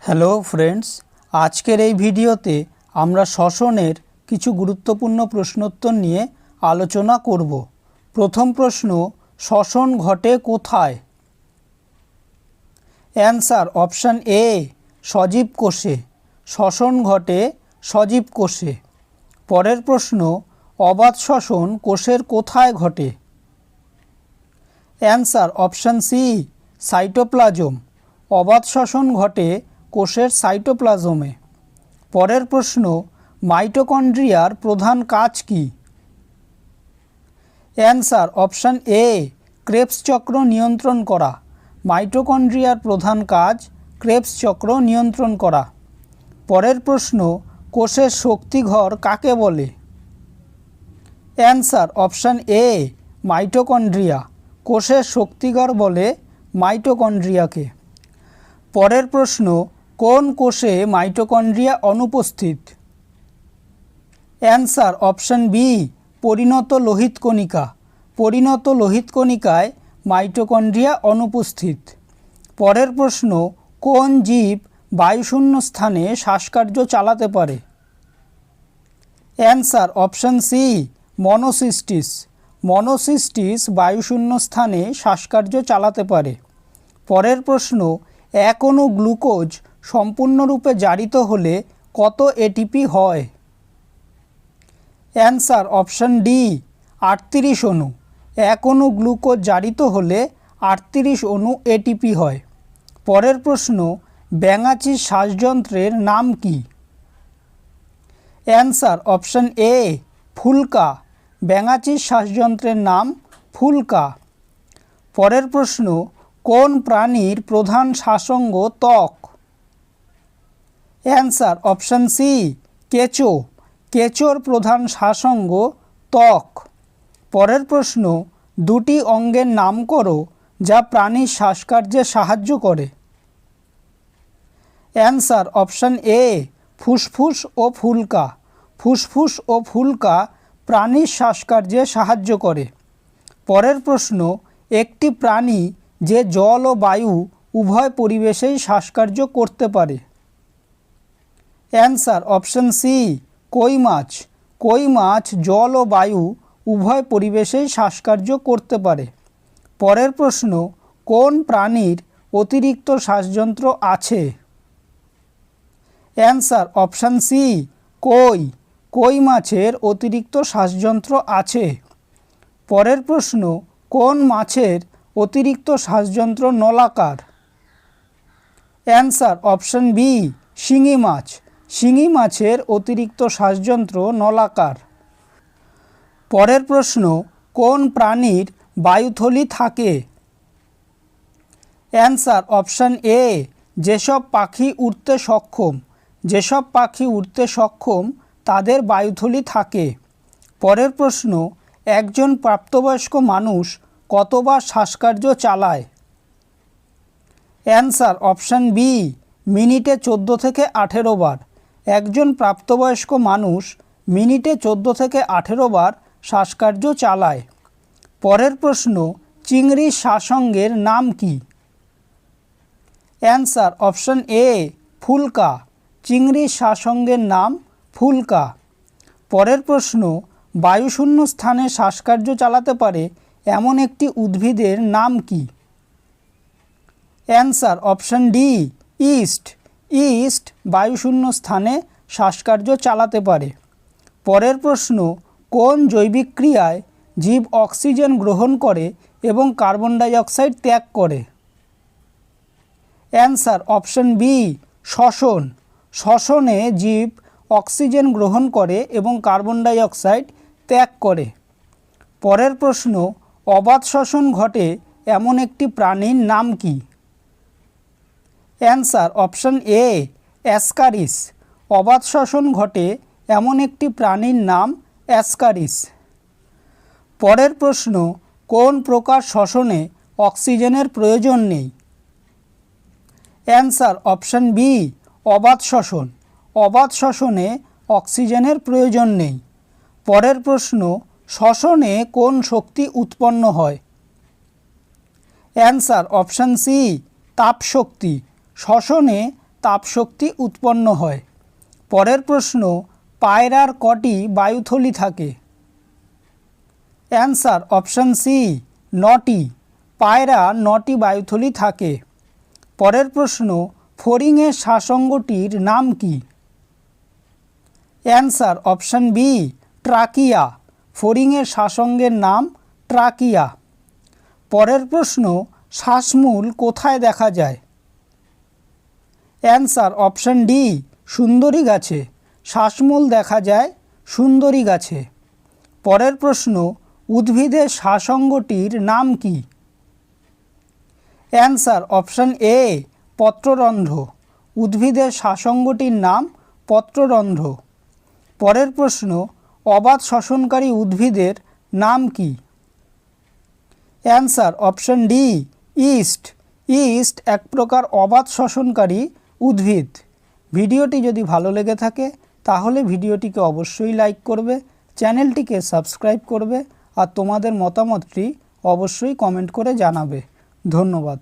Hello friends, আজকের এই ভিডিওতে আমরা শ্বসনের কিছু গুরুত্বপূর্ণ প্রশ্নোত্তর নিয়ে আলোচনা করব। প্রথম প্রশ্ন, শ্বসন ঘটে কোথায়? অ্যান্সার অপশান এ, সজীব কোষে। শ্বসন ঘটে সজীব কোষে। পরের প্রশ্ন, অবাত শ্বসন কোষের কোথায় ঘটে? Answer option C, cytoplasm. অবাত শ্বসন ঘটে কোষের সাইটোপ্লাজমে। পরের প্রশ্ন, মাইটোকন্ড্রিয়ার প্রধান কাজ কি? অ্যান্সার অপশান এ, ক্রেবস চক্র নিয়ন্ত্রণ করা। মাইটোকন্ড্রিয়ার প্রধান কাজ ক্রেবস চক্র নিয়ন্ত্রণ করা। পরের প্রশ্ন, কোষের শক্তিঘর কাকে বলে? Answer option A, mitochondria. কোষের শক্তিঘর বলে মাইটোকন্ড্রিয়াকে। পরের প্রশ্ন, কোন কোষে মাইটোকন্ড্রিয়া অনুপস্থিত? অ্যান্সার অপশান বি, পরিণত লোহিত কণিকা। পরিণত লোহিত কণিকায় মাইটোকন্ড্রিয়া অনুপস্থিত। পরের প্রশ্ন, কোন জীব বায়ুশূন্য স্থানে শ্বাসকার্য চালাতে পারে? Answer option C, Monocystis. Monocystis বায়ুশূন্য স্থানে শ্বাসকার্য চালাতে পারে। পরের প্রশ্ন, এক অণু গ্লুকোজ সম্পূর্ণরূপে জারিত হলে কত এটিপি হয়? অ্যান্সার অপশান ডি, 38 অণু। এক অণু গ্লুকোজ জারিত হলে 38 অণু এটিপি হয়। পরের প্রশ্ন, ব্যাঙাচির শ্বাসযন্ত্রের নাম কি? অ্যান্সার অপশান এ, ফুলকা। ব্যাঙাচির শ্বাসযন্ত্রের নাম ফুলকা। পরের প্রশ্ন, কোন প্রাণীর প্রধান শ্বাসঙ্গ ত্বক? অ্যান্সার অপশান সি, কেঁচো। কেঁচোর প্রধান শ্বাসঙ্গ ত্বক। পরের প্রশ্ন, দুটি অঙ্গের নাম করো যা প্রাণীর শ্বাসকার্যে সাহায্য করে। অ্যান্সার অপশান এ, ফুসফুস ও ফুলকা। ফুসফুস ও ফুলকা প্রাণীর শ্বাসকার্যে সাহায্য করে। পরের প্রশ্ন, একটি প্রাণী যে জল ও বায়ু উভয় পরিবেশেই শ্বাসকার্য করতে পারে। অ্যান্সার অপশান সি, কই মাছ। কই মাছ জল ও বায়ু উভয় পরিবেশেই শ্বাসকার্য করতে পারে। পরের প্রশ্ন, কোন প্রাণীর অতিরিক্ত শ্বাসযন্ত্র আছে? অ্যান্সার অপশান সি, কই। কই মাছের অতিরিক্ত শ্বাসযন্ত্র আছে। পরের প্রশ্ন, কোন মাছের অতিরিক্ত শ্বাসযন্ত্র নলাকার? অ্যান্সার অপশান বি, শিঙি মাছ। শিঙি মাছের অতিরিক্ত শ্বাসযন্ত্র নলাকার। পরের প্রশ্ন, কোন প্রাণীর বায়ুথলি থাকে? অ্যান্সার অপশান এ, যেসব পাখি উড়তে সক্ষম। যেসব পাখি উড়তে সক্ষম তাদের বায়ুথলি থাকে। পরের প্রশ্ন, একজন প্রাপ্তবয়স্ক মানুষ কতবার শ্বাসকার্য চালায়? অ্যান্সার অপশান বি, মিনিটে 14 থেকে 18 বার। একজন প্রাপ্তবয়স্ক মানুষ মিনিটে 14 থেকে 18 বার শ্বাসকার্য চালায়। পরের প্রশ্ন, চিংড়ির শ্বাসঙ্গের নাম কি? অ্যান্সার অপশান এ, ফুলকা। চিংড়ির শ্বাসঙ্গের নাম ফুলকা। পরের প্রশ্ন, বায়ুশূন্য স্থানে শ্বাসকার্য চালাতে পারে এমন একটি উদ্ভিদের নাম কি? Answer option D, yeast. Yeast বায়ুশূন্য স্থানে শ্বাসকার্য চালাতে পারে। পরের প্রশ্ন, কোন জৈবিক ক্রিয়ায় জীব অক্সিজেন গ্রহণ করে এবং কার্বন ডাই অক্সাইড ত্যাগ করে? অ্যান্সার অপশান বি, শ্বসন। শ্বসনে জীব অক্সিজেন গ্রহণ করে এবং কার্বন ডাই অক্সাইড ত্যাগ করে। পরের প্রশ্ন, অবাত শ্বসন ঘটে এমন একটি প্রাণীর নাম কি? Answer option A, ascaris. অবাত শ্বসন ঘটে এমন একটি প্রাণীর নাম অ্যাসকারিস। পরের প্রশ্ন, কোন প্রকার শ্বসনে অক্সিজেনের প্রয়োজন নেই? অ্যান্সার অপশান বি, অবাত শ্বসন। অবাত শ্বসনে অক্সিজেনের প্রয়োজন নেই। পরের প্রশ্ন, শ্বসনে কোন শক্তি উৎপন্ন হয়? অ্যান্সার অপশান সি, তাপশক্তি। শ্বসনে তাপশক্তি উৎপন্ন হয়। পরের প্রশ্ন, পায়রার কটি বায়ুথলি থাকে? অ্যান্সার অপশান সি 9টি। পায়রা 9টি বায়ুথলি থাকে। পরের প্রশ্ন, ফড়িংয়ের শ্বাসঙ্গটির নাম কি? Answer option B trachea. ফড়িংয়ের শ্বাসঙ্গের নাম ট্রাকিয়া। পরের প্রশ্ন, শ্বাসমূল কোথায় দেখা যায়? অ্যান্সার অপশান ডি সুন্দরী গাছে। শ্বাসমূল দেখা যায় সুন্দরী গাছে। পরের প্রশ্ন, উদ্ভিদের শ্বাসঙ্গটির নাম কি? অ্যান্সার অপশান এ পত্ররন্ধ্র। উদ্ভিদের শ্বাসঙ্গটির নাম পত্ররন্ধ্র। পরের প্রশ্ন, অবাত শ্বসনকারী উদ্ভিদের নাম কি? Answer option D yeast. East এক প্রকার অবাত শ্বসনকারী উদ্ভিদ। ভিডিওটি যদি ভালো লেগে থাকে তাহলে ভিডিওটিকে অবশ্যই লাইক করবে, চ্যানেলটিকে সাবস্ক্রাইব করবে আর তোমাদের মতামতটি অবশ্যই কমেন্ট করে জানাবে। ধন্যবাদ।